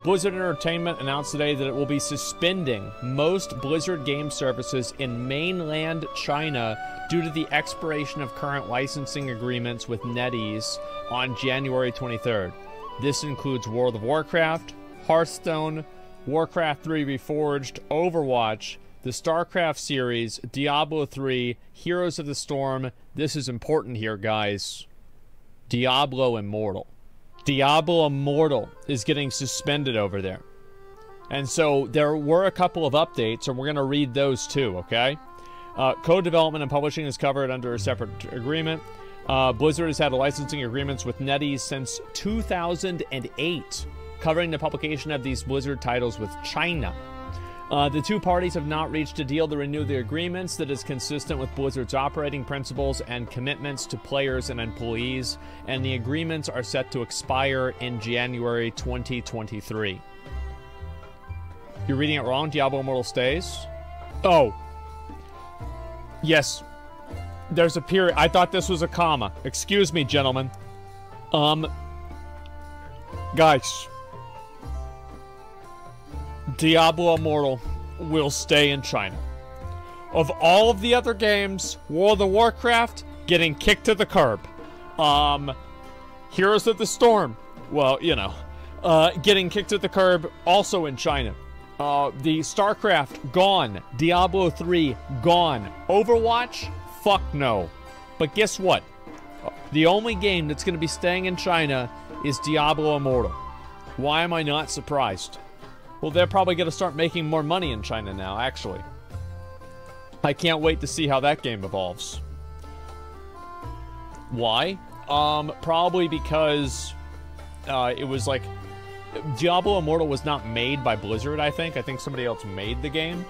Blizzard Entertainment announced today that it will be suspending most Blizzard game services in mainland China due to the expiration of current licensing agreements with NetEase on January 23rd. This includes World of Warcraft, Hearthstone, Warcraft 3 Reforged, Overwatch, the StarCraft series, Diablo 3, Heroes of the Storm. This is important here, guys. Diablo Immortal. Diablo Immortal is getting suspended over there. And so there were a couple of updates, and we're going to read those too, okay? Code development and publishing is covered under a separate agreement. Blizzard has had licensing agreements with NetEase since 2008, covering the publication of these Blizzard titles with China. The two parties have not reached a deal to renew the agreements that is consistent with Blizzard's operating principles and commitments to players and employees, and the agreements are set to expire in January 2023. You're reading it wrong. Diablo Immortal stays. Oh. Yes. There's a period. I thought this was a comma. Excuse me, gentlemen. Guys. Diablo Immortal will stay in China. Of all of the other games, World of Warcraft getting kicked to the curb. Heroes of the Storm, well, you know, getting kicked to the curb also in China. The StarCraft, gone. Diablo 3, gone. Overwatch, fuck no. But guess what? The only game that's going to be staying in China is Diablo Immortal. Why am I not surprised? Well, they're probably going to start making more money in China now, actually. I can't wait to see how that game evolves. Why? Probably because it was like... Diablo Immortal was not made by Blizzard, I think. I think somebody else made the game.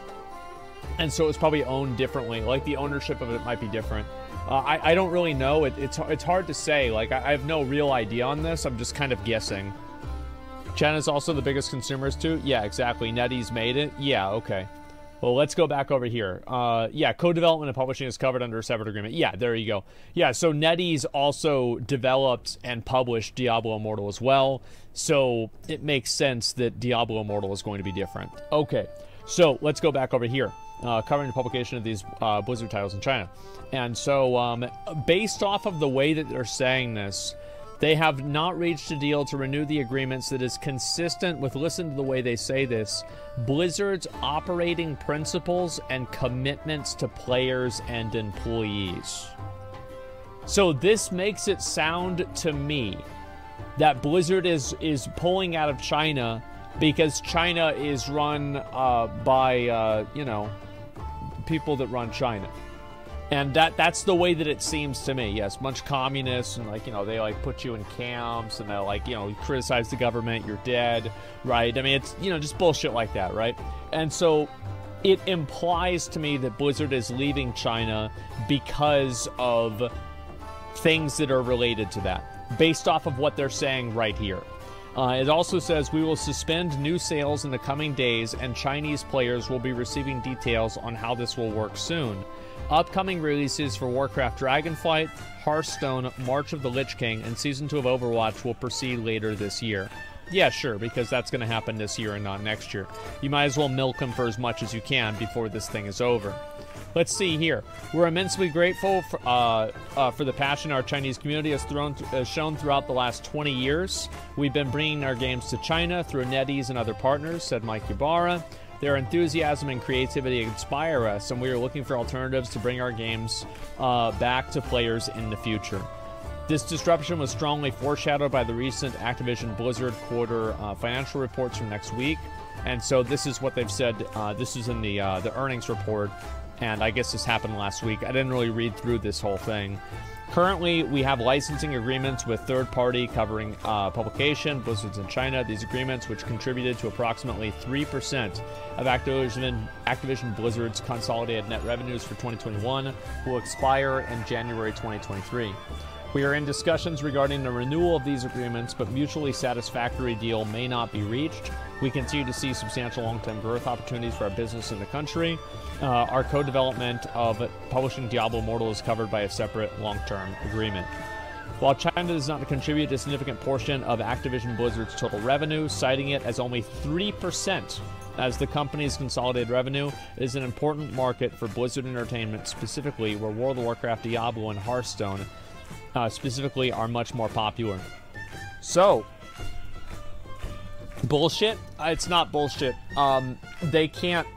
And so it was probably owned differently. Like, the ownership of it might be different. I don't really know. It's hard to say. Like, I have no real idea on this. I'm just kind of guessing. China's also the biggest consumers too? Yeah, exactly. NetEase made it? Yeah, okay. Well, let's go back over here. Yeah, co-development and publishing is covered under a separate agreement. Yeah, there you go. Yeah, so NetEase also developed and published Diablo Immortal as well. So it makes sense that Diablo Immortal is going to be different. Okay, so let's go back over here. Covering the publication of these Blizzard titles in China. And so based off of the way that they're saying this, they have not reached a deal to renew the agreements that is consistent with, listen to the way they say this, Blizzard's operating principles and commitments to players and employees. So this makes it sound to me that Blizzard is pulling out of China because China is run by, you know, people that run China. And that's the way that it seems to me. Yes, bunch of communists, and like, you know, they like put you in camps, and they like, you know, you criticize the government, you're dead, right? I mean, it's, you know, just bullshit like that, right? And so it implies to me that Blizzard is leaving China because of things that are related to that, based off of what they're saying right here. It also says, we will suspend new sales in the coming days, and Chinese players will be receiving details on how this will work soon. Upcoming releases for Warcraft Dragonflight, Hearthstone, March of the Lich King, and Season 2 of Overwatch will proceed later this year. Yeah, sure, because that's going to happen this year and not next year. You might as well milk them for as much as you can before this thing is over. Let's see here. We're immensely grateful for the passion our Chinese community has shown throughout the last 20 years. We've been bringing our games to China through NetEase and other partners, said Mike Ybarra. Their enthusiasm and creativity inspire us, and we are looking for alternatives to bring our games back to players in the future. This disruption was strongly foreshadowed by the recent Activision Blizzard quarter financial reports from next week, and so this is what they've said. This is in the earnings report, and I guess this happened last week. I didn't really read through this whole thing. Currently, we have licensing agreements with third-party covering publication, Blizzard's in China. These agreements, which contributed to approximately 3% of Activision Blizzard's consolidated net revenues for 2021, will expire in January 2023. We are in discussions regarding the renewal of these agreements, but mutually satisfactory deal may not be reached. We continue to see substantial long-term growth opportunities for our business in the country. Our co-development of publishing Diablo Immortal is covered by a separate long-term agreement. while China does not contribute a significant portion of Activision Blizzard's total revenue, citing it as only 3% as the company's consolidated revenue, it is an important market for Blizzard Entertainment, specifically where World of Warcraft, Diablo, and Hearthstone specifically are much more popular. So, bullshit? It's not bullshit. They can't...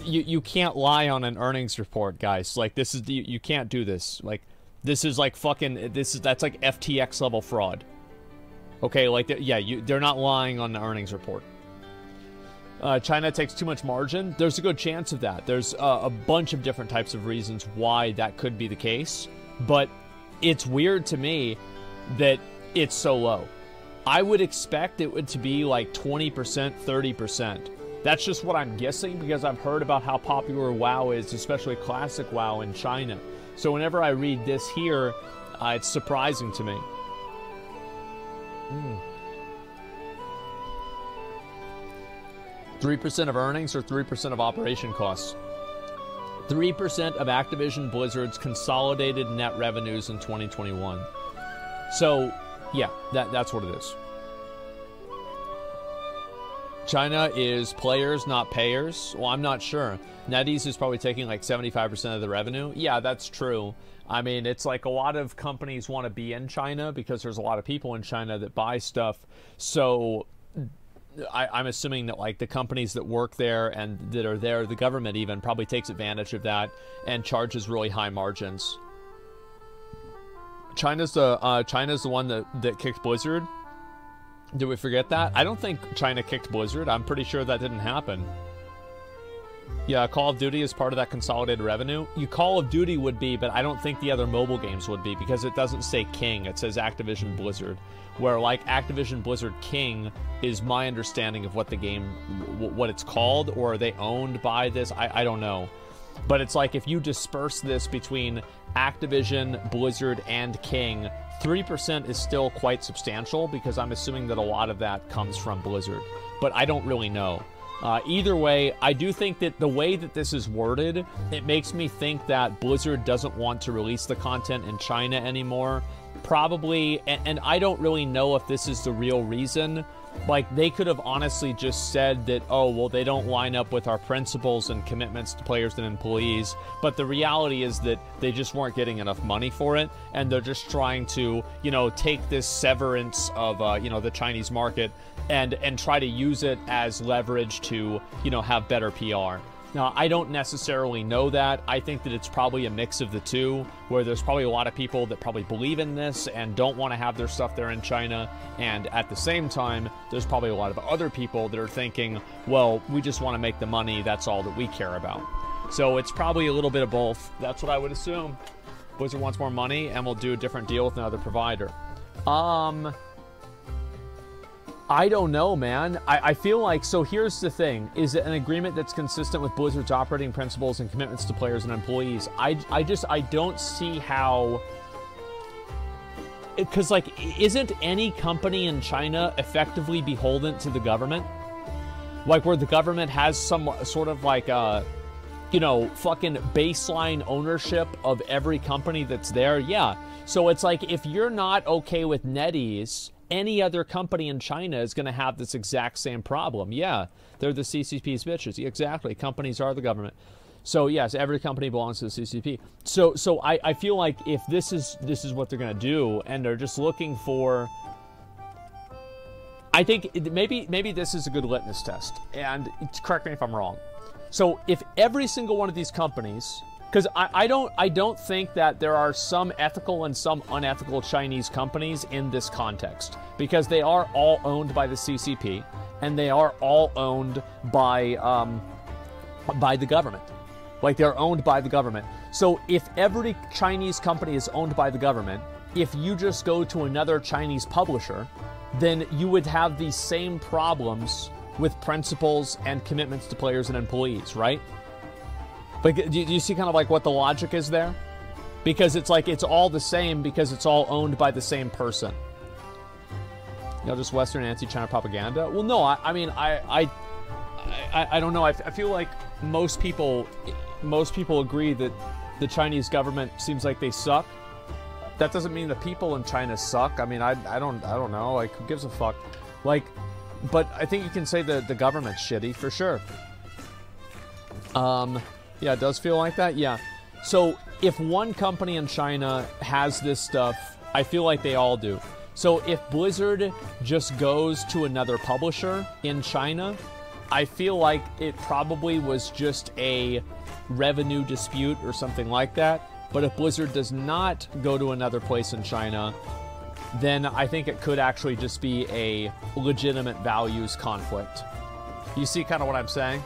You can't lie on an earnings report, guys. Like, this is... You can't do this. Like, this is like fucking... That's like FTX level fraud. Okay, like, they're not lying on the earnings report. China takes too much margin. There's a good chance of that. There's a bunch of different types of reasons why that could be the case. But it's weird to me that it's so low. I would expect it to be like 20%, 30%. That's just what I'm guessing because I've heard about how popular WoW is, especially classic WoW in China. So whenever I read this here, it's surprising to me. 3% of earnings or 3% of operation costs? 3% of Activision Blizzard's consolidated net revenues in 2021. So, yeah, that's what it is. China is players, not payers. Well, I'm not sure. NetEase is probably taking like 75% of the revenue. Yeah, that's true. I mean, it's like a lot of companies want to be in China because there's a lot of people in China that buy stuff. So I'm assuming that like the companies that work there and that are there, the government even probably takes advantage of that and charges really high margins. China's the one that kicked Blizzard. Did we forget that? I don't think China kicked Blizzard. I'm pretty sure that didn't happen. Yeah, Call of Duty is part of that consolidated revenue. Call of Duty would be, but I don't think the other mobile games would be because it doesn't say King. It says Activision Blizzard. Where, like, Activision Blizzard King is my understanding of what the game, what it's called, or are they owned by this? I don't know. But it's like if you disperse this between Activision, Blizzard, and King, 3% is still quite substantial because I'm assuming that a lot of that comes from Blizzard. But I don't really know. Either way, I do think that the way that this is worded, it makes me think that Blizzard doesn't want to release the content in China anymore. Probably, and I don't really know if this is the real reason. Like, they could have honestly just said that, oh, well, they don't line up with our principles and commitments to players and employees. But the reality is that they just weren't getting enough money for it. And they're just trying to, you know, take this severance of, you know, the Chinese market and try to use it as leverage to, you know, have better PR. Now, I don't necessarily know that. I think that it's probably a mix of the two, where there's probably a lot of people that probably believe in this and don't want to have their stuff there in China. And at the same time, there's probably a lot of other people that are thinking, well, we just want to make the money. That's all that we care about. So it's probably a little bit of both. That's what I would assume. Blizzard wants more money and will do a different deal with another provider. I don't know, man. I feel like, so here's the thing. Is it an agreement that's consistent with Blizzard's operating principles and commitments to players and employees? I don't see how... Because, like, isn't any company in China effectively beholden to the government? Like, where the government has some sort of, like, you know, fucking baseline ownership of every company that's there? Yeah. So it's like, if you're not okay with NetEase, any other company in China is going to have this exact same problem. Yeah, they're the CCP's bitches. Exactly. Companies are the government. So yes, every company belongs to the CCP. So I feel like if this is what they're going to do, and they're just looking for, I think maybe this is a good litmus test. And correct me if I'm wrong. So if every single one of these companies, because I don't think that there are some ethical and some unethical Chinese companies in this context, because they are all owned by the CCP and they are all owned by the government. Like, they're owned by the government. So if every Chinese company is owned by the government, if you just go to another Chinese publisher, then you would have these same problems with principles and commitments to players and employees, right? Like, do you see kind of like what the logic is there? Because it's like it's all the same because it's all owned by the same person. You know, just Western anti-China propaganda? Well, no, I mean, I don't know. I feel like most people agree that the Chinese government seems like they suck. that doesn't mean the people in China suck. I mean, I don't know. Like, who gives a fuck? Like, but I think you can say the government's shitty for sure. Yeah, it does feel like that. Yeah. So if one company in China has this stuff, I feel like they all do. So if Blizzard just goes to another publisher in China, I feel like it probably was just a revenue dispute or something like that. But if Blizzard does not go to another place in China, then I think it could actually just be a legitimate values conflict. You see kind of what I'm saying?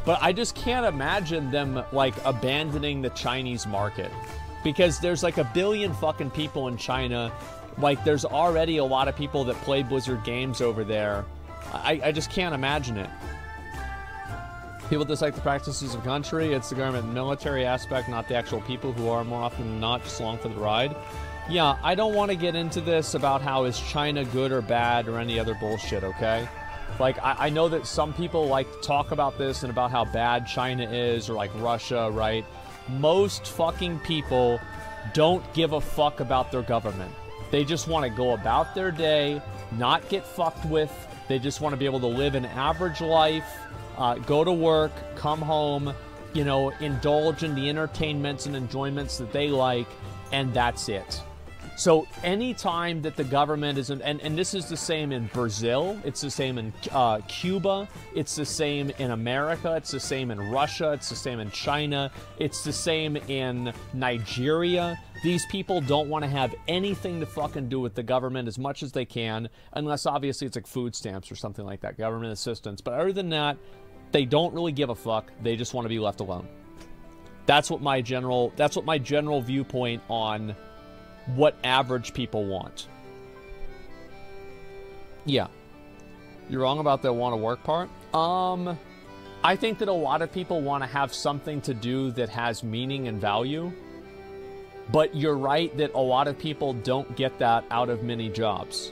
But I just can't imagine them, like, abandoning the Chinese market. Because there's, like, 1 billion fucking people in China. Like, there's already a lot of people that play Blizzard games over there. I just can't imagine it. People dislike the practices of country. It's the government military aspect, not the actual people who are more often than not just along for the ride. Yeah, I don't want to get into this about how is China good or bad or any other bullshit, okay? Like, I know that some people like to talk about this and about how bad China is, or like Russia, right? Most fucking people don't give a fuck about their government. They just want to go about their day, not get fucked with. They just want to be able to live an average life, go to work, come home, you know, indulge in the entertainments and enjoyments that they like, and that's it. So anytime that the government is, and this is the same in Brazil, it's the same in Cuba, it's the same in America, it's the same in Russia, it's the same in China, it's the same in Nigeria. These people don't want to have anything to fucking do with the government as much as they can, unless obviously it's like food stamps or something like that, government assistance. But other than that, they don't really give a fuck. They just want to be left alone. That's what my general viewpoint on what average people want. Yeah. You're wrong about the want to work part. I think that a lot of people want to have something to do that has meaning and value. But you're right that a lot of people don't get that out of many jobs.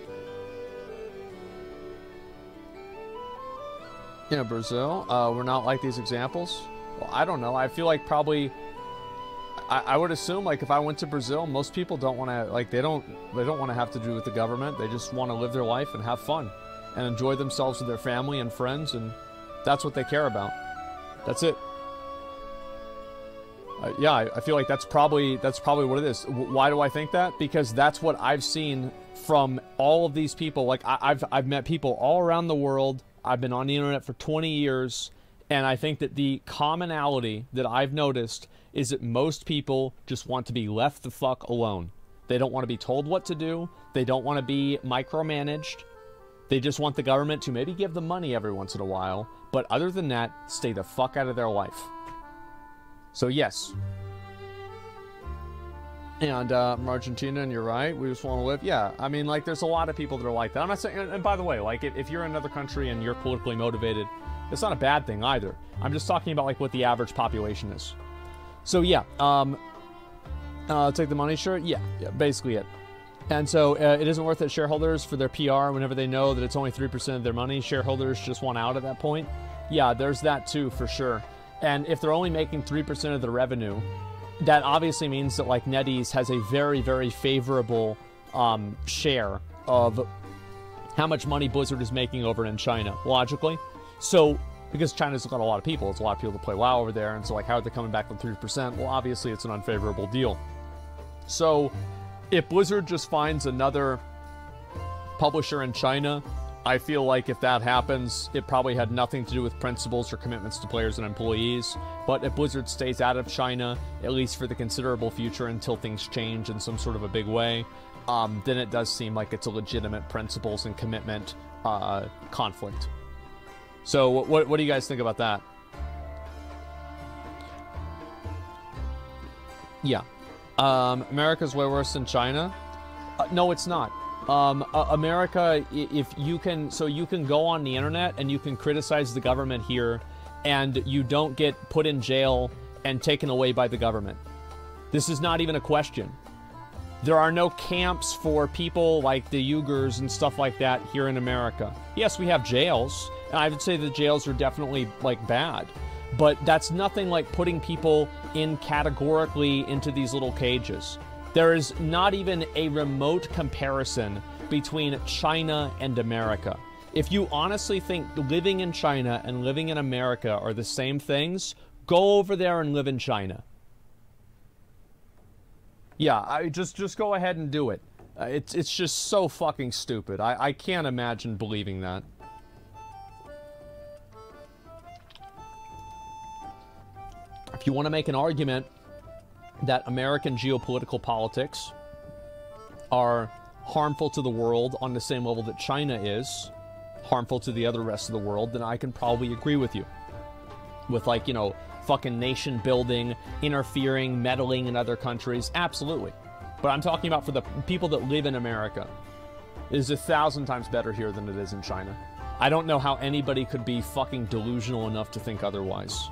Yeah, Brazil, we're not like these examples. Well, I don't know. I feel like probably I would assume, like, if I went to Brazil, most people don't want to, like, they don't want to have to do with the government. They just want to live their life and have fun and enjoy themselves with their family and friends, and that's what they care about. That's it. Yeah, I feel like that's probably what it is. Why do I think that? Because that's what I've seen from all of these people. Like, I've met people all around the world. I've been on the internet for 20 years, and I think that the commonality that I've noticed is that most people just want to be left the fuck alone. They don't want to be told what to do. They don't want to be micromanaged. They just want the government to maybe give them money every once in a while, but other than that, stay the fuck out of their life. So yes. And from Argentina, and you're right, we just want to live. Yeah, I mean, like, there's a lot of people that are like that. I'm not saying, and by the way, like, if you're in another country and you're politically motivated, it's not a bad thing either. I'm just talking about, like, what the average population is. So yeah, take the money, sure? Yeah, basically it. And so it isn't worth it shareholders for their PR whenever they know that it's only 3% of their money. Shareholders just want out at that point. Yeah, there's that too, for sure. And if they're only making 3% of the revenue, that obviously means that, like, NetEase has a very, very favorable share of how much money Blizzard is making over in China, logically. So, because China's got a lot of people, it's a lot of people that play WoW over there, and so, like, how are they coming back with 3%? Well, obviously it's an unfavorable deal. So, if Blizzard just finds another publisher in China, I feel like if that happens, it probably had nothing to do with principles or commitments to players and employees. But if Blizzard stays out of China, at least for the considerable future until things change in some sort of a big way, then it does seem like it's a legitimate principles and commitment conflict. So what do you guys think about that? Yeah. America's way worse than China? No, it's not. America, if you can, so you can go on the internet and you can criticize the government here, and you don't get put in jail and taken away by the government. This is not even a question. There are no camps for people like the Uyghurs and stuff like that here in America. Yes, we have jails, and I would say the jails are definitely, like, bad. But that's nothing like putting people in categorically into these little cages. There is not even a remote comparison between China and America. If you honestly think living in China and living in America are the same things, go over there and live in China. Yeah, just go ahead and do it. It's just so fucking stupid. I can't imagine believing that. If you want to make an argument that American geopolitical politics are harmful to the world on the same level that China is harmful to the other rest of the world, then I can probably agree with you. With, like, you know, fucking nation building, interfering, meddling in other countries, absolutely. But I'm talking about for the people that live in America. It is 1,000 times better here than it is in China. I don't know how anybody could be fucking delusional enough to think otherwise.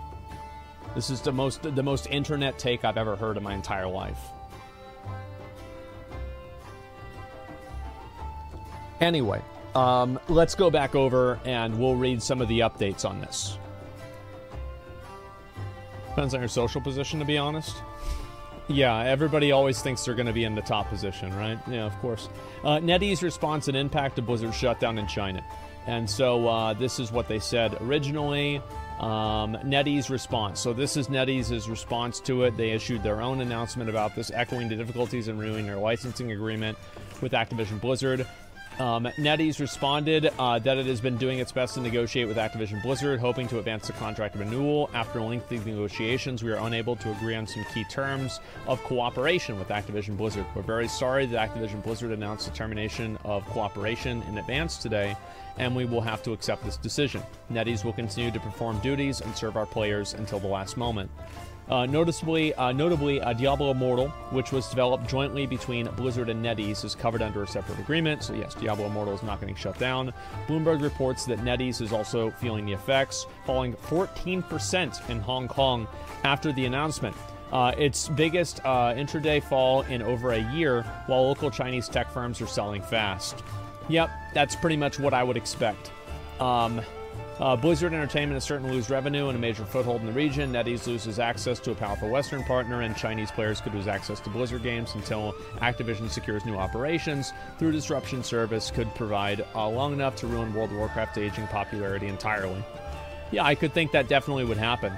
This is the most internet take I've ever heard in my entire life. Anyway, let's go back over and we'll read some of the updates on this. Depends on your social position, to be honest. Yeah, everybody always thinks they're going to be in the top position, right? Yeah, of course. NetEase response and impact to Blizzard's shutdown in China. And so this is what they said originally. NetEase response. So this is NetEase's response to it. They issued their own announcement about this, echoing the difficulties in renewing their licensing agreement with Activision Blizzard. NetEase responded that it has been doing its best to negotiate with Activision Blizzard, hoping to advance the contract renewal. After lengthy negotiations, we are unable to agree on some key terms of cooperation with Activision Blizzard. We're very sorry that Activision Blizzard announced the termination of cooperation in advance today, and we will have to accept this decision. NetEase will continue to perform duties and serve our players until the last moment. Notably, Diablo Immortal, which was developed jointly between Blizzard and NetEase, is covered under a separate agreement. So yes, Diablo Immortal is not getting shut down. Bloomberg reports that NetEase is also feeling the effects, falling 14% in Hong Kong after the announcement. Its biggest intraday fall in over a year, while local Chinese tech firms are selling fast. Yep, that's pretty much what I would expect. Blizzard Entertainment is certain to lose revenue and a major foothold in the region. NetEase loses access to a powerful Western partner, and Chinese players could lose access to Blizzard games until Activision secures new operations through disruption service could provide long enough to ruin World of Warcraft's aging popularity entirely. Yeah, I could think that definitely would happen,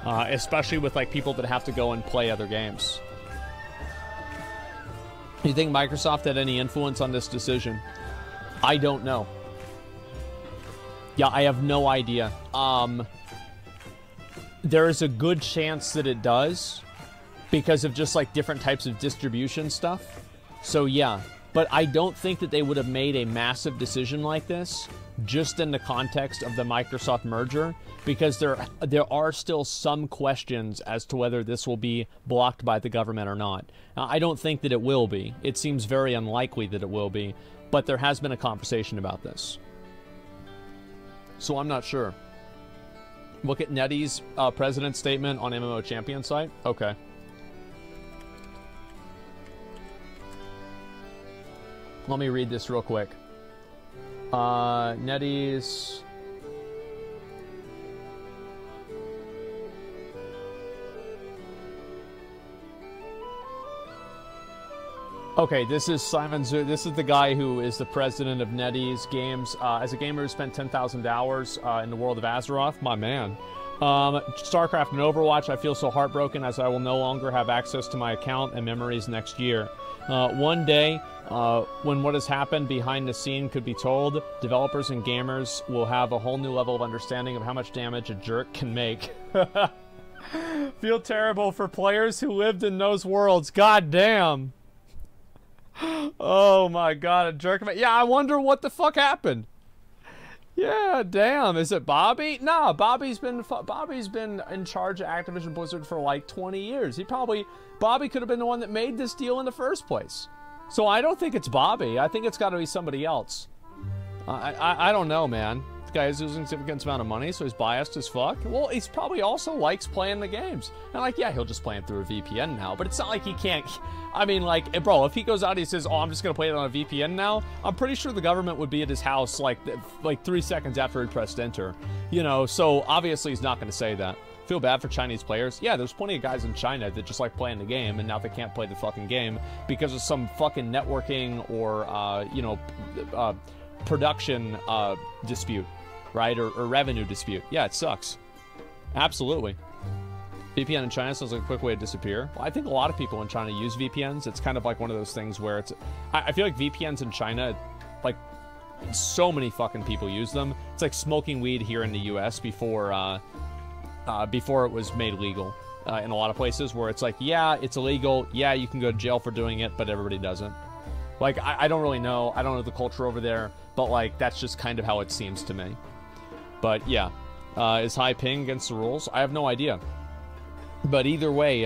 especially with like people that have to go and play other games. Do you think Microsoft had any influence on this decision? I don't know. Yeah, I have no idea. There is a good chance that it does because of just like different types of distribution stuff. So yeah, but I don't think that they would have made a massive decision like this just in the context of the Microsoft merger, because there are still some questions as to whether this will be blocked by the government or not. Now, I don't think that it will be. It seems very unlikely that it will be, but there has been a conversation about this. So I'm not sure. Look at NetEase president's statement on MMO Champion site. Okay. Let me read this real quick. NetEase. Okay, this is Simon Zhu. This is the guy who is the president of NetEase Games. As a gamer who spent 10,000 hours in the world of Azeroth, my man. StarCraft and Overwatch, I feel so heartbroken as I will no longer have access to my account and memories next year. One day, when what has happened behind the scene could be told, developers and gamers will have a whole new level of understanding of how much damage a jerk can make. Feel terrible for players who lived in those worlds. God damn. Oh my god, a jerk. Yeah, I wonder what the fuck happened. Yeah, damn. Is it Bobby? Nah, Bobby's been in charge of Activision Blizzard for like 20 years. Bobby could have been the one that made this deal in the first place. So I don't think it's Bobby. I think it's got to be somebody else. I don't know, man. This guy is losing a significant amount of money, so he's biased as fuck. Well, he's probably also likes playing the games. And like, yeah, he'll just play it through a VPN now, but it's not like he can't. I mean, like, bro, if he goes out and he says, oh, I'm just going to play it on a VPN now, I'm pretty sure the government would be at his house like 3 seconds after he pressed enter. You know, so obviously he's not going to say that. Feel bad for Chinese players. Yeah, there's plenty of guys in China that just like playing the game, and now they can't play the fucking game because of some fucking networking or, production dispute, right? Or revenue dispute. Yeah, it sucks. Absolutely. VPN in China sounds like a quick way to disappear. Well, I think a lot of people in China use VPNs. It's kind of like one of those things where it's... I feel like VPNs in China, like, so many fucking people use them. It's like smoking weed here in the U.S. before it was made legal in a lot of places where it's like, yeah, it's illegal. Yeah, you can go to jail for doing it, but everybody doesn't. Like, I don't really know. I don't know the culture over there, but, like, that's just kind of how it seems to me. But, yeah. Is high ping against the rules? I have no idea. But either way,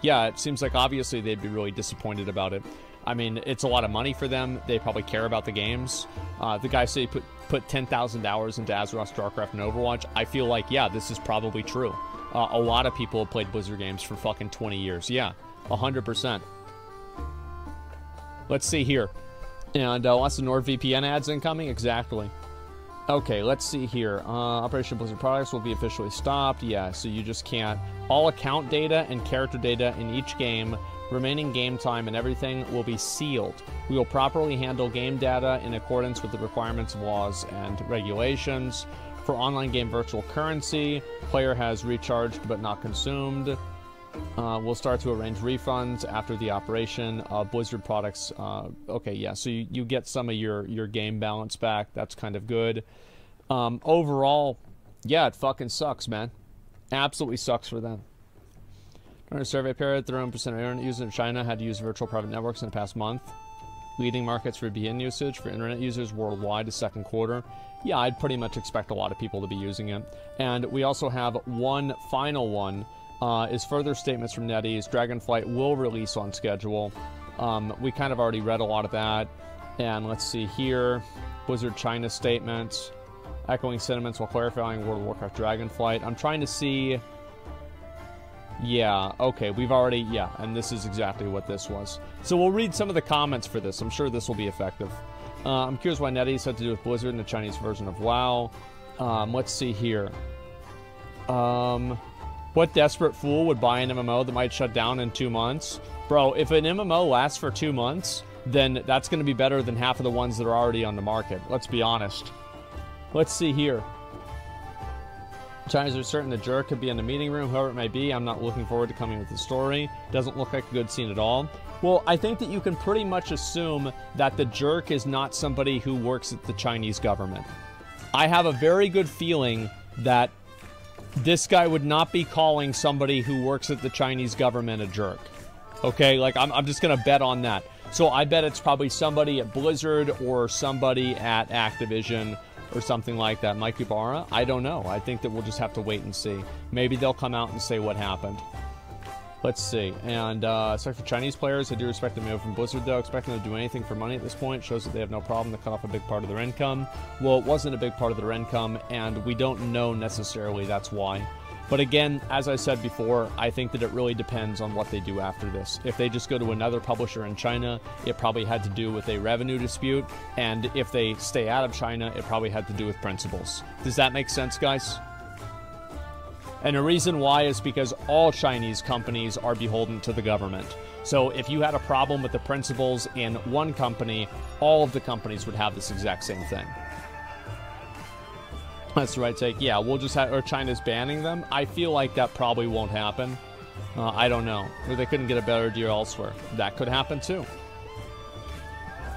yeah, it seems like obviously they'd be really disappointed about it. I mean, it's a lot of money for them. They probably care about the games. The guy said he put 10,000 hours into Azeroth, StarCraft, and Overwatch. I feel like, yeah, this is probably true. A lot of people have played Blizzard games for fucking 20 years. Yeah, 100%. Let's see here. And lots of NordVPN ads incoming? Exactly. Okay, let's see here. Operation Blizzard products will be officially stopped. Yeah, so you just can't. All account data and character data in each game, remaining game time and everything will be sealed. We will properly handle game data in accordance with the requirements of laws and regulations. For online game virtual currency, player has recharged but not consumed. We'll start to arrange refunds after the operation. Blizzard products, okay, yeah, so you get some of your game balance back. That's kind of good. Overall, yeah, it fucking sucks, man. Absolutely sucks for them. During a survey period, 31% of internet users in China had to use virtual private networks in the past month. Leading markets for VPN usage for internet users worldwide is second quarter. Yeah, I'd pretty much expect a lot of people to be using it. And we also have one final one. Is further statements from NetEase. Dragonflight will release on schedule. We kind of already read a lot of that. And let's see here. Blizzard China statements. Echoing sentiments while clarifying World of Warcraft Dragonflight. I'm trying to see... Yeah, okay, we've already... Yeah, and this is exactly what this was. So we'll read some of the comments for this. I'm sure this will be effective. I'm curious why NetEase had to do with Blizzard and the Chinese version of WoW. Let's see here. What desperate fool would buy an MMO that might shut down in 2 months? Bro, if an MMO lasts for 2 months, then that's going to be better than half of the ones that are already on the market. Let's be honest. Let's see here. Chinese are certain the jerk could be in the meeting room, whoever it may be. I'm not looking forward to coming with the story. Doesn't look like a good scene at all. Well, I think that you can pretty much assume that the jerk is not somebody who works at the Chinese government. I have a very good feeling that this guy would not be calling somebody who works at the Chinese government a jerk. Okay, like, I'm just going to bet on that. So I bet it's probably somebody at Blizzard or somebody at Activision or something like that. Mike Ibarra? I don't know. I think that we'll just have to wait and see. Maybe they'll come out and say what happened. Let's see. And, sorry for Chinese players. I do respect the move from Blizzard, though. Expecting them to do anything for money at this point shows that they have no problem to cut off a big part of their income. Well, it wasn't a big part of their income, and we don't know necessarily that's why. But again, as I said before, I think that it really depends on what they do after this. If they just go to another publisher in China, it probably had to do with a revenue dispute. And if they stay out of China, it probably had to do with principles. Does that make sense, guys? And the reason why is because all Chinese companies are beholden to the government. So if you had a problem with the principles in one company, all of the companies would have this exact same thing. That's the right take. Yeah, we'll just have... Or China's banning them? I feel like that probably won't happen. I don't know. Or they couldn't get a better deal elsewhere. That could happen too.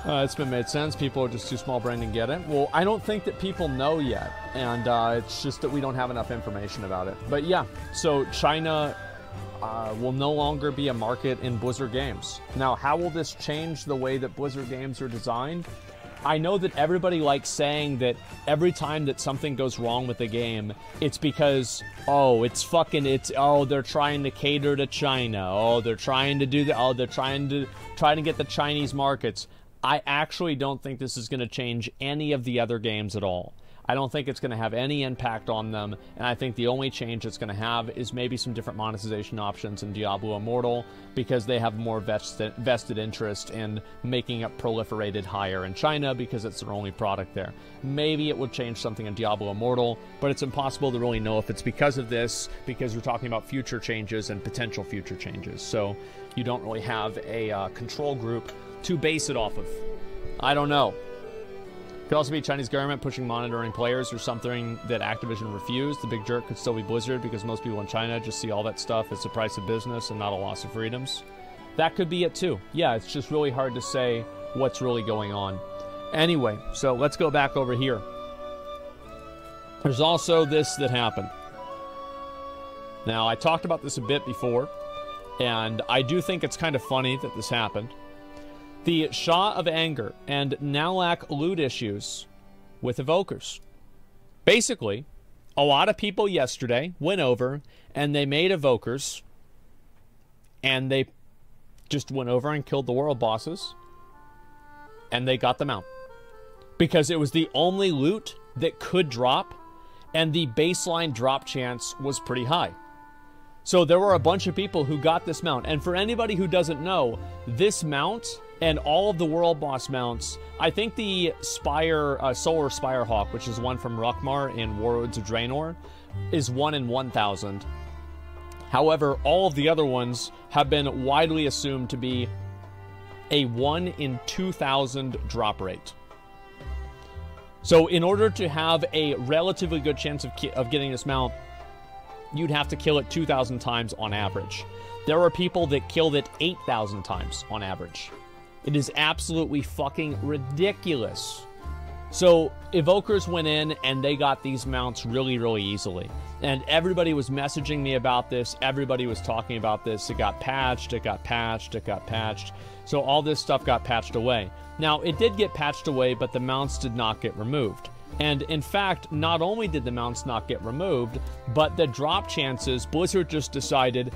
It's been made sense. People are just too small-brained to get it. Well, I don't think that people know yet. And it's just that we don't have enough information about it. But yeah, so China will no longer be a market in Blizzard games. Now, how will this change the way that Blizzard games are designed? I know that everybody likes saying that every time that something goes wrong with the game, it's because, oh, they're trying to cater to China. Oh, they're trying to do they're trying to get the Chinese markets. I actually don't think this is going to change any of the other games at all. I don't think it's going to have any impact on them, and I think the only change it's going to have is maybe some different monetization options in Diablo Immortal, because they have more vested interest in making it proliferated higher in China because it's their only product there. Maybe it would change something in Diablo Immortal, but it's impossible to really know if it's because of this, because we're talking about future changes and potential future changes. So you don't really have a control group to base it off of. I don't know. Could also be Chinese government pushing monitoring players or something that Activision refused. The big jerk could still be Blizzard because most people in China just see all that stuff as the price of business and not a loss of freedoms. That could be it too. Yeah, it's just really hard to say what's really going on. Anyway, so let's go back over here. There's also this that happened. Now, I talked about this a bit before, and I do think it's kind of funny that this happened. The Shah of Anger and Nalak loot issues with evokers. Basically, a lot of people yesterday went over and they made evokers, and they just went over and killed the world bosses, and they got them out. Because it was the only loot that could drop, and the baseline drop chance was pretty high. So there were a bunch of people who got this mount. And for anybody who doesn't know, this mount and all of the world boss mounts, I think the Solar Spirehawk, which is one from Rukmar in Warlords of Draenor, is 1 in 1,000. However, all of the other ones have been widely assumed to be a 1 in 2,000 drop rate. So in order to have a relatively good chance of getting this mount, you'd have to kill it 2,000 times on average. There are people that killed it 8,000 times on average. It is absolutely fucking ridiculous. So evokers went in and they got these mounts really, really easily. And everybody was messaging me about this. Everybody was talking about this. It got patched, it got patched, it got patched. So all this stuff got patched away. Now, it did get patched away, but the mounts did not get removed. And in fact, not only did the mounts not get removed, but the drop chances, Blizzard just decided,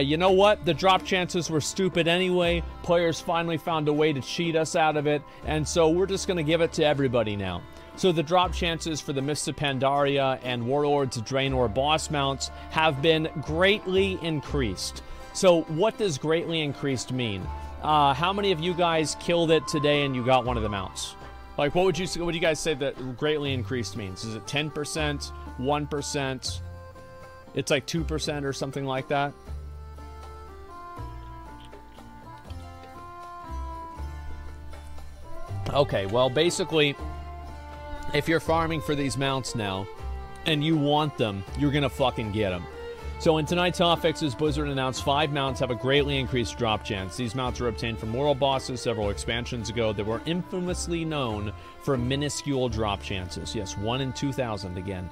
you know what? The drop chances were stupid anyway. Players finally found a way to cheat us out of it, and so we're just going to give it to everybody now. So the drop chances for the Mists of Pandaria and Warlords of Draenor boss mounts have been greatly increased. So what does greatly increased mean? How many of you guys killed it today and you got one of the mounts? Like, what would you guys say that greatly increased means? Is it 10%, 1%? It's like 2% or something like that? Okay, well, basically, if you're farming for these mounts now, and you want them, you're gonna fucking get them. So in tonight's hotfixes, Blizzard announced 5 mounts have a greatly increased drop chance. These mounts were obtained from world bosses several expansions ago that were infamously known for minuscule drop chances. Yes, 1 in 2,000 again.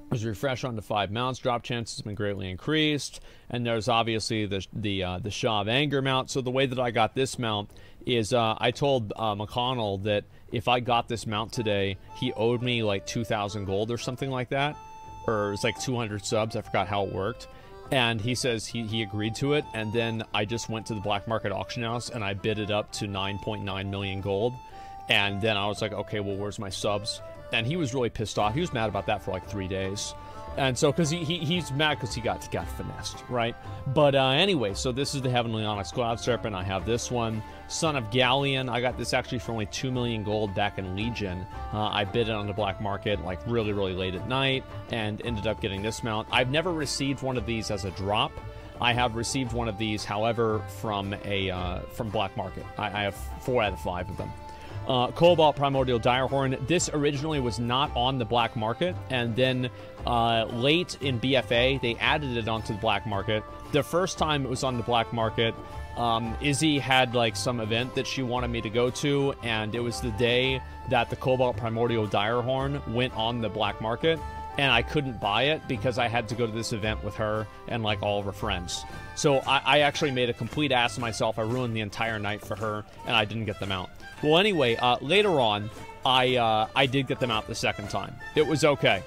There's a refresh on the 5 mounts. Drop chance has been greatly increased. And there's obviously the Shah of Anger mount. So the way that I got this mount is I told McConnell that if I got this mount today, he owed me like 2,000 gold or something like that. Or it's like 200 subs. I forgot how it worked. And he says he agreed to it. And then I just went to the black market auction house and I bid it up to 9.9 million gold. And then I was like, okay, well, where's my subs? And he was really pissed off. He was mad about that for like 3 days. And so, because he's mad because he got finessed, right? But anyway, so this is the Heavenly Onyx Cloud Serpent. I have this one. Son of Galleon. I got this actually for only 2 million gold back in Legion. I bid it on the black market like really, really late at night and ended up getting this mount. I've never received one of these as a drop. I have received one of these, however, from black market. I have 4 out of 5 of them. Cobalt Primordial Direhorn. This originally was not on the black market, and then late in BFA, they added it onto the black market. The first time it was on the black market, Izzy had like some event that she wanted me to go to, and it was the day that the Cobalt Primordial Direhorn went on the black market, and I couldn't buy it because I had to go to this event with her and like all of her friends. So I actually made a complete ass of myself. I ruined the entire night for her, and I didn't get them out. Well, anyway, later on, I did get them out the second time. It was okay.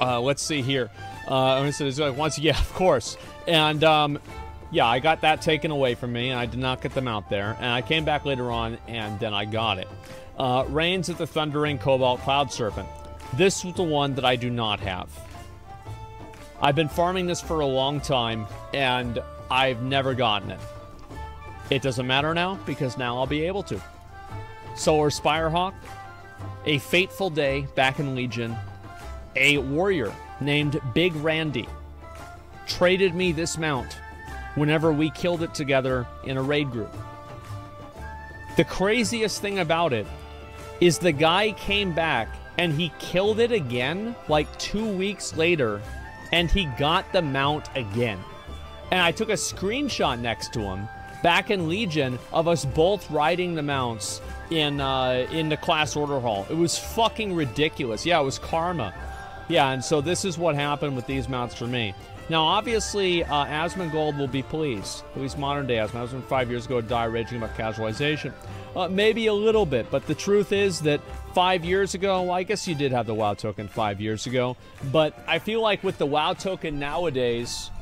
Let's see here. Yeah, of course. And, yeah, I got that taken away from me, and I did not get them out there. And I came back later on, and then I got it. Reigns of the Thundering Cobalt Cloud Serpent. This was the one that I do not have. I've been farming this for a long time, and I've never gotten it. It doesn't matter now, because now I'll be able to. Solar Spirehawk, a fateful day back in Legion, a warrior named Big Randy traded me this mount whenever we killed it together in a raid group. The craziest thing about it is the guy came back and he killed it again like 2 weeks later, and he got the mount again. And I took a screenshot next to him back in Legion of us both riding the mounts in the class order hall. It was fucking ridiculous. Yeah, it was karma. Yeah, and so this is what happened with these mounts for me. Now, obviously, Asmongold will be pleased. At least modern day Asmongold. 5 years ago, died raging about casualization. Maybe a little bit, but the truth is that 5 years ago, well, I guess you did have the WoW token 5 years ago, but I feel like with the WoW token nowadays,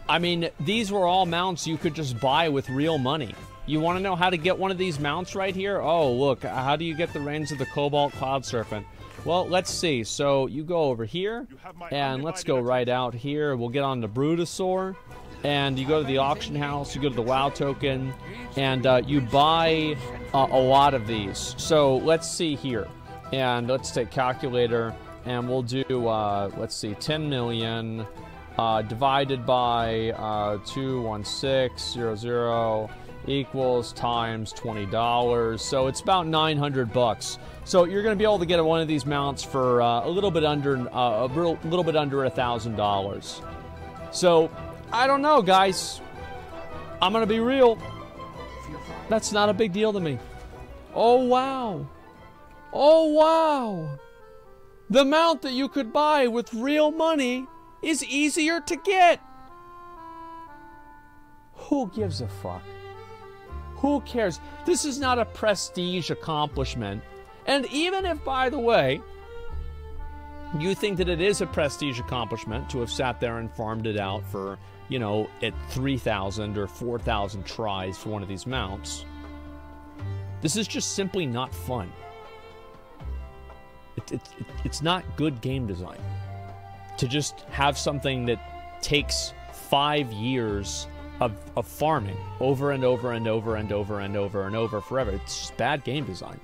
I mean, these were all mounts you could just buy with real money. You want to know how to get one of these mounts right here? Oh, look, how do you get the Reigns of the Cobalt Cloud Serpent? Well, let's see. So you go over here, and let's go right out here. We'll get on the Brutosaur, and you go to the auction house, you go to the WoW token, and you buy a lot of these. So let's see here, and let's take calculator, and we'll do, let's see, 10 million divided by 21600 equals times $20. So it's about 900 bucks. So you're going to be able to get one of these mounts for a little bit under $1,000. So I don't know, guys. I'm going to be real. That's not a big deal to me. Oh wow. Oh wow. The mount that you could buy with real money is easier to get. Who gives a fuck? Who cares? This is not a prestige accomplishment. And even if, by the way, you think that it is a prestige accomplishment to have sat there and farmed it out for, you know, at 3,000 or 4,000 tries for one of these mounts, this is just simply not fun. It's not good game design to just have something that takes 5 years of farming over and over and over and over and over and over forever. It's just bad game design.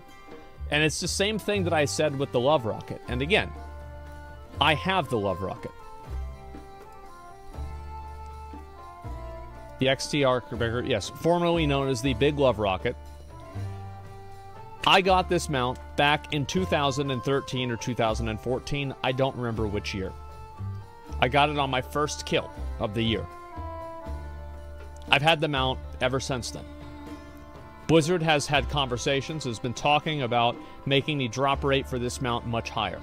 And it's the same thing that I said with the Love Rocket. And again, I have the Love Rocket. The XTR, yes, formerly known as the Big Love Rocket. I got this mount back in 2013 or 2014. I don't remember which year. I got it on my first kill of the year. I've had the mount ever since then. Blizzard has had conversations, has been talking about making the drop rate for this mount much higher,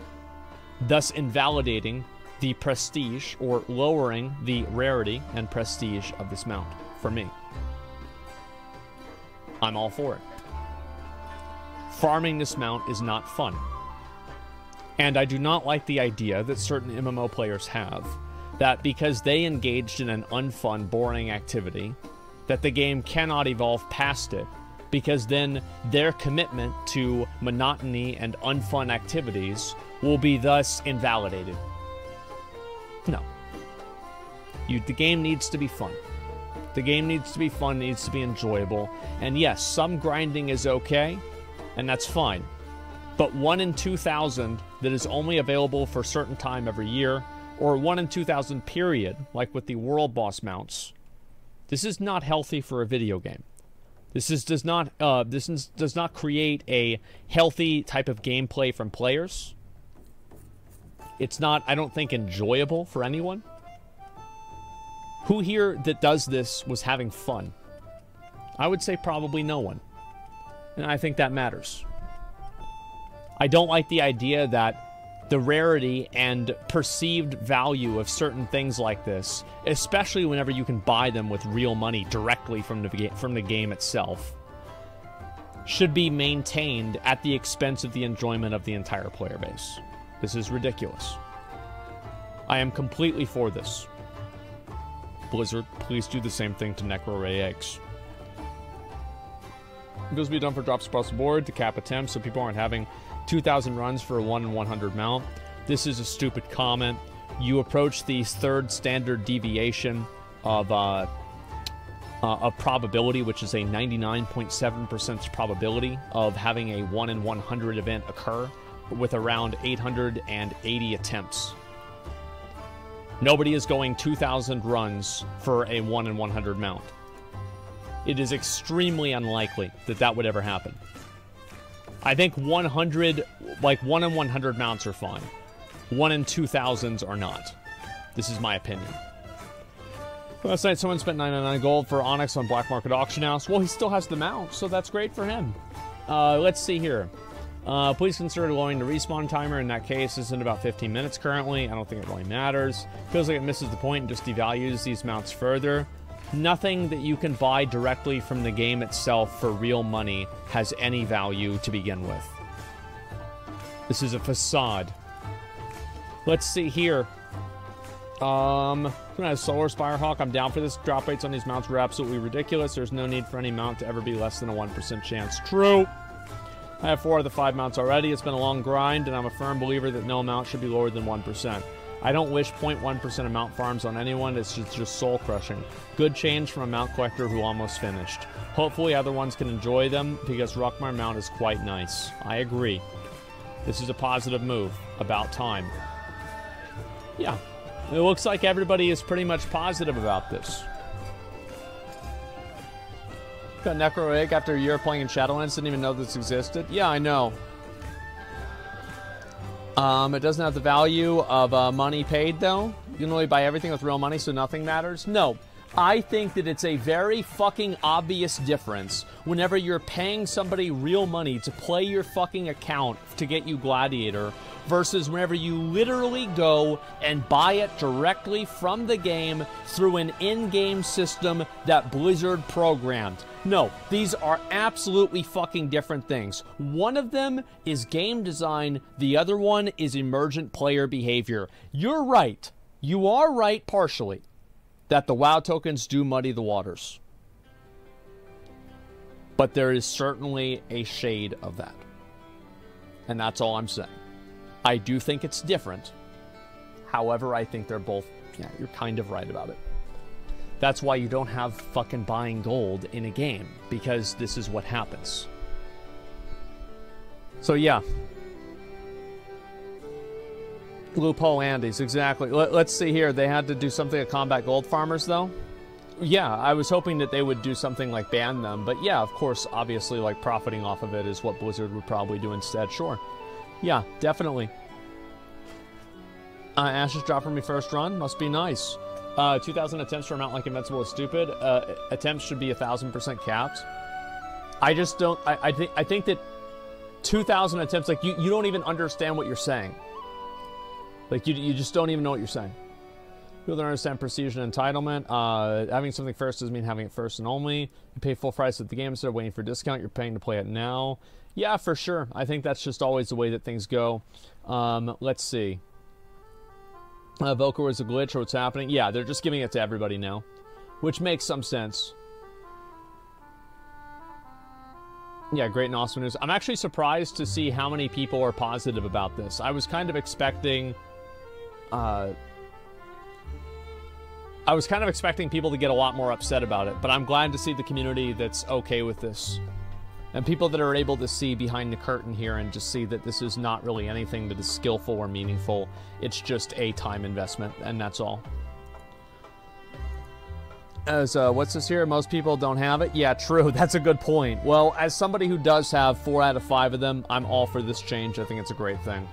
thus invalidating the prestige or lowering the rarity and prestige of this mount for me. I'm all for it. Farming this mount is not fun. And I do not like the idea that certain MMO players have, that because they engaged in an unfun, boring activity, that the game cannot evolve past it, because then their commitment to monotony and unfun activities will be thus invalidated. No. The game needs to be fun. The game needs to be fun, needs to be enjoyable. And yes, some grinding is okay, and that's fine. But 1 in 2,000 that is only available for a certain time every year, or 1 in 2,000 period, like with the world boss mounts, this is not healthy for a video game. This does not create a healthy type of gameplay from players. It's not, I don't think, enjoyable for anyone. Who here that does this was having fun? I would say probably no one. And I think that matters. I don't like the idea that the rarity and perceived value of certain things like this, especially whenever you can buy them with real money directly from the game itself, should be maintained at the expense of the enjoyment of the entire player base. This is ridiculous. I am completely for this. Blizzard, please do the same thing to Necro Ray Eggs. This will be done for drops across the board to cap attempts, so people aren't having 2,000 runs for a 1 in 100 mount. This is a stupid comment. You approach the third standard deviation of probability, which is a 99.7% probability of having a 1 in 100 event occur with around 880 attempts. Nobody is going 2,000 runs for a 1 in 100 mount. It is extremely unlikely that that would ever happen. I think 100, like 1 in 100 mounts are fine. 1 in 2,000s are not. This is my opinion. Last night, someone spent 99 gold for Onyx on Black Market Auction House. Well, he still has the mount, so that's great for him. Let's see here. Please consider lowering the respawn timer. In that case, it's in about 15 minutes currently. I don't think it really matters. Feels like it misses the point and just devalues these mounts further. Nothing that you can buy directly from the game itself for real money has any value to begin with. This is a facade. Let's see here. Solar Spirehawk, I'm down for this. Drop rates on these mounts were absolutely ridiculous. There's no need for any mount to ever be less than a 1% chance. True. I have 4 of the 5 mounts already. It's been a long grind, and I'm a firm believer that no amount should be lower than 1%. I don't wish 0.1% of mount farms on anyone. It's just soul-crushing. Good change from a mount collector who almost finished. Hopefully other ones can enjoy them, because Ruckmar mount is quite nice. I agree. This is a positive move. About time. Yeah. It looks like everybody is pretty much positive about this. Got Necro Egg after a year playing in Shadowlands. Didn't even know this existed. Yeah, I know. It doesn't have the value of money paid, though. You can only buy everything with real money, so nothing matters. No. I think that it's a very fucking obvious difference whenever you're paying somebody real money to play your fucking account to get you Gladiator versus whenever you literally go and buy it directly from the game through an in-game system that Blizzard programmed. No, these are absolutely fucking different things. One of them is game design, the other one is emergent player behavior. You're right. You are right partially that the WoW tokens do muddy the waters. But there is certainly a shade of that. And that's all I'm saying. I do think it's different. However, I think they're both, yeah, you're kind of right about it. That's why you don't have fucking buying gold in a game, because this is what happens. So yeah. Loophole Andes, exactly. Let's see here. They had to do something to combat gold farmers, though. Yeah, I was hoping that they would do something like ban them, but yeah, of course, obviously, like, profiting off of it is what Blizzard would probably do instead. Sure. Yeah, definitely. Ashes drop for me first run. Must be nice. 2,000 attempts for a mount like Invincible is stupid. Attempts should be 1,000% capped. I just don't... I think that 2,000 attempts, like, you don't even understand what you're saying. Like, you just don't even know what you're saying. People don't understand precision entitlement. Having something first doesn't mean having it first and only. You pay full price at the game instead of waiting for a discount. You're paying to play it now. Yeah, for sure. I think that's just always the way that things go. Let's see. Voker was a glitch or what's happening? Yeah, they're just giving it to everybody now. Which makes some sense. Yeah, great and awesome news. I'm actually surprised to see how many people are positive about this. I was kind of expecting... I was kind of expecting people to get a lot more upset about it, but I'm glad to see the community that's okay with this. And people that are able to see behind the curtain here and just see that this is not really anything that is skillful or meaningful. It's just a time investment, and that's all. As, what's this here? Most people don't have it? Yeah, true. That's a good point. Well, as somebody who does have 4 out of 5 of them, I'm all for this change. I think it's a great thing.